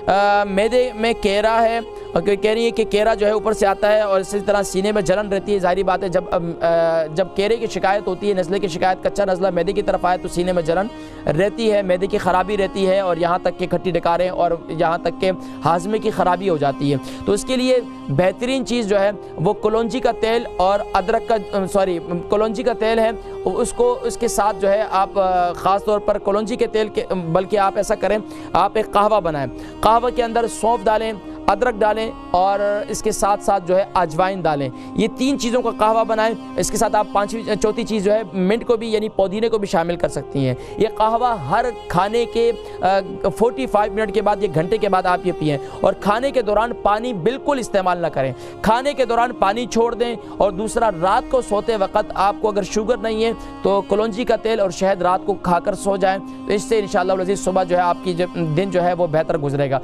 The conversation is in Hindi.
मैदे में केरा है, और कह रही है कि केरा जो है ऊपर से आता है और इसी तरह सीने में जलन रहती है। ज़ाहिर बात है जब केरे की शिकायत होती है, नज़ले की शिकायत, कच्चा नज़ला मैदे की तरफ आए तो सीने में जलन रहती है, मैदे की ख़राबी रहती है, और यहाँ तक कि खट्टी डकारें और यहाँ तक कि हाजमे की ख़राबी हो जाती है। तो इसके लिए बेहतरीन चीज़ जो है वो कलौंजी का तेल और अदरक का कलौंजी का तेल है, उसको उसके साथ जो है आप ख़ास तौर पर कलौंजी के तेल के बल्कि आप ऐसा करें, आप एक कहवा बनाएं, कहवा के अंदर सौंफ डालें, अदरक डालें और इसके साथ साथ जो है अजवाइन डालें। ये 3 चीज़ों का कहवा बनाएं। इसके साथ आप चौथी चीज़ जो है मिंट को भी यानी पुदीने को भी शामिल कर सकती हैं। ये कहवा हर खाने के 45 मिनट के बाद, 1 घंटे के बाद आप ये पिएं, और खाने के दौरान पानी बिल्कुल इस्तेमाल ना करें। खाने के दौरान पानी छोड़ दें। और दूसरा, रात को सोते वक्त आपको अगर शुगर नहीं है तो कलौंजी का तेल और शहद रात को खाकर सो जाएं। तो इससे इंशाअल्लाह सुबह जो है आपकी दिन जो है वो बेहतर गुजरेगा।